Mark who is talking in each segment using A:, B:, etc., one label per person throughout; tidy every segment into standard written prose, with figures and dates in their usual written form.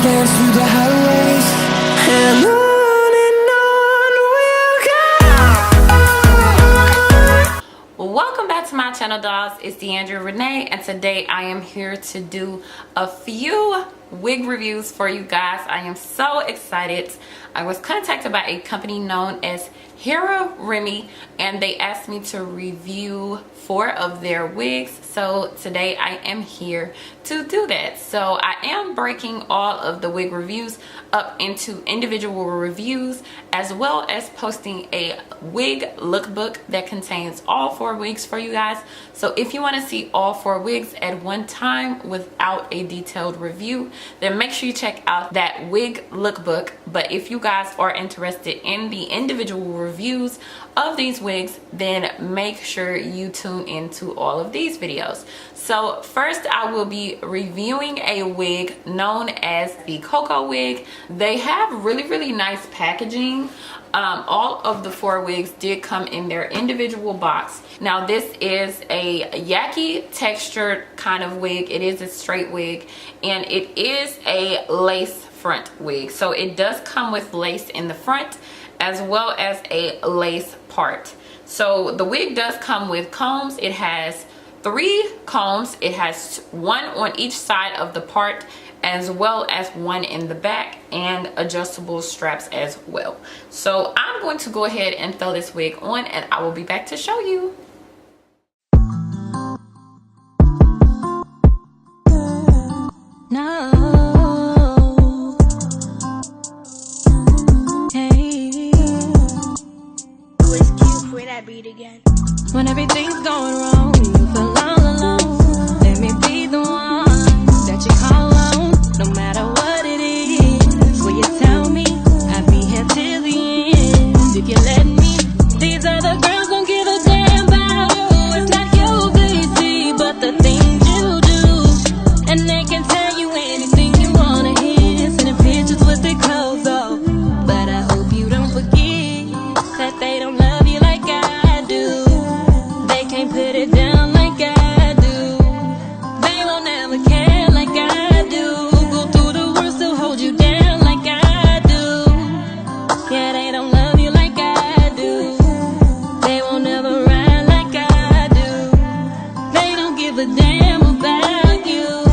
A: dance through the highways, and on we'll go.
B: Welcome back to my channel, dolls. It's Deandra Renee, and today I am here to do a few wig reviews for you guys. I am so excited. I was contacted by a company known as Heraremy, and they asked me to review 4 of their wigs. So today I am here to do that. So I am breaking all of the wig reviews up into individual reviews, as well as posting a wig lookbook that contains all 4 wigs for you guys. So if you want to see all 4 wigs at one time without a detailed review, then make sure you check out that wig lookbook. But if you guys are interested in the individual reviews of these wigs, then make sure you tune into all of these videos. So first, I will be reviewing a wig known as the KoKo wig. They have really nice packaging. All of the 4 wigs did come in their individual box. Now this is a yaki textured kind of wig. It is a straight wig, and it is a lace front wig. So it does come with lace in the front as well as a lace part. So the wig does come with combs. It has 3 combs. It has 1 on each side of the part, as well as 1 in the back, and adjustable straps as well. So I'm going to go ahead and throw this wig on, and I will be back to show you.
C: No. Hey.
D: Always cute for that beat again.
C: When everything's going wrong, you feel all alone. Let me be the one that you call on, no matter what it is. Will you tell me I'll be here till the end? If you let me, these other girls don't give a damn about you. It's not you they see, but the things you do. And they can tell you anything you wanna hear, sending pictures with their clothes off. But I hope you don't forget that they don't love you like I do. They can't put it down like I do. They won't ever care like I do. Go through the worst to hold you down like I do. Yeah, they don't love you like I do. They won't ever ride like I do. They don't give a damn about you,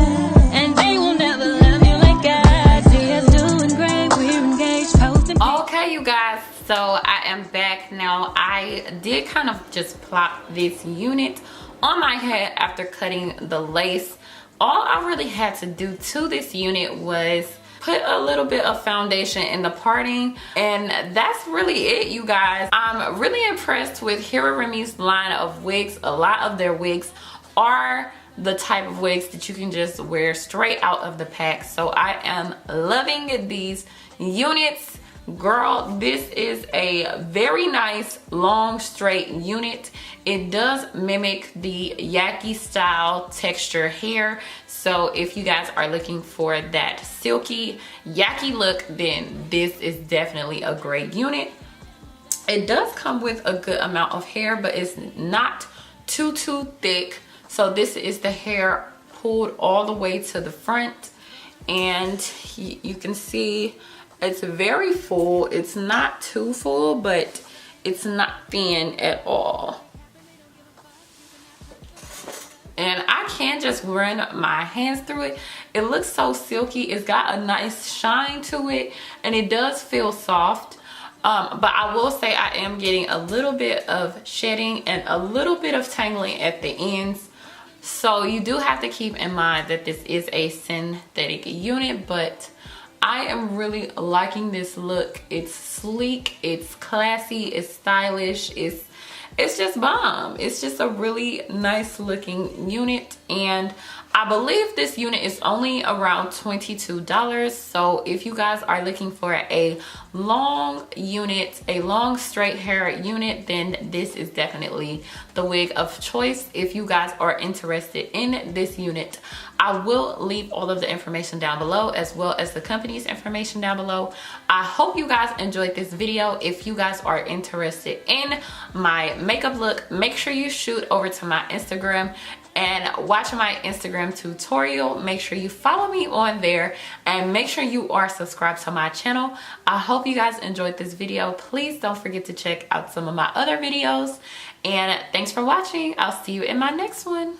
C: and they won't ever love you like I do. See us doing great, we're engaged, posting.
B: Okay, you guys, so I am back now. I did kind of just plop this unit on my head after cutting the lace. All I really had to do to this unit was put a little bit of foundation in the parting, and that's really it, you guys. I'm really impressed with Heraremy's line of wigs. A lot of their wigs are the type of wigs that you can just wear straight out of the pack. So I am loving these units. Girl, this is a very nice long straight unit. It does mimic the yaki style texture hair. So if you guys are looking for that silky yaki look, then this is definitely a great unit. It does come with a good amount of hair, but it's not too thick. So this is the hair pulled all the way to the front, and you can see it's very full. It's not too full, but it's not thin at all. And I can just run my hands through it. It looks so silky. It's got a nice shine to it, and it does feel soft. But I will say I am getting a little bit of shedding and a little bit of tangling at the ends. So you do have to keep in mind that this is a synthetic unit, but I am really liking this look. It's sleek, it's classy, it's stylish, it's just bomb. It's just a really nice looking unit, and I believe this unit is only around $22. So if you guys are looking for a long unit, a long straight hair unit, then this is definitely the wig of choice. If you guys are interested in this unit, I will leave all of the information down below, as well as the company's information down below. I hope you guys enjoyed this video. If you guys are interested in my makeup look, make sure you shoot over to my Instagram and watch my Instagram tutorial. Make sure you follow me on there and make sure you are subscribed to my channel. I hope you guys enjoyed this video. Please don't forget to check out some of my other videos, and thanks for watching. I'll see you in my next one.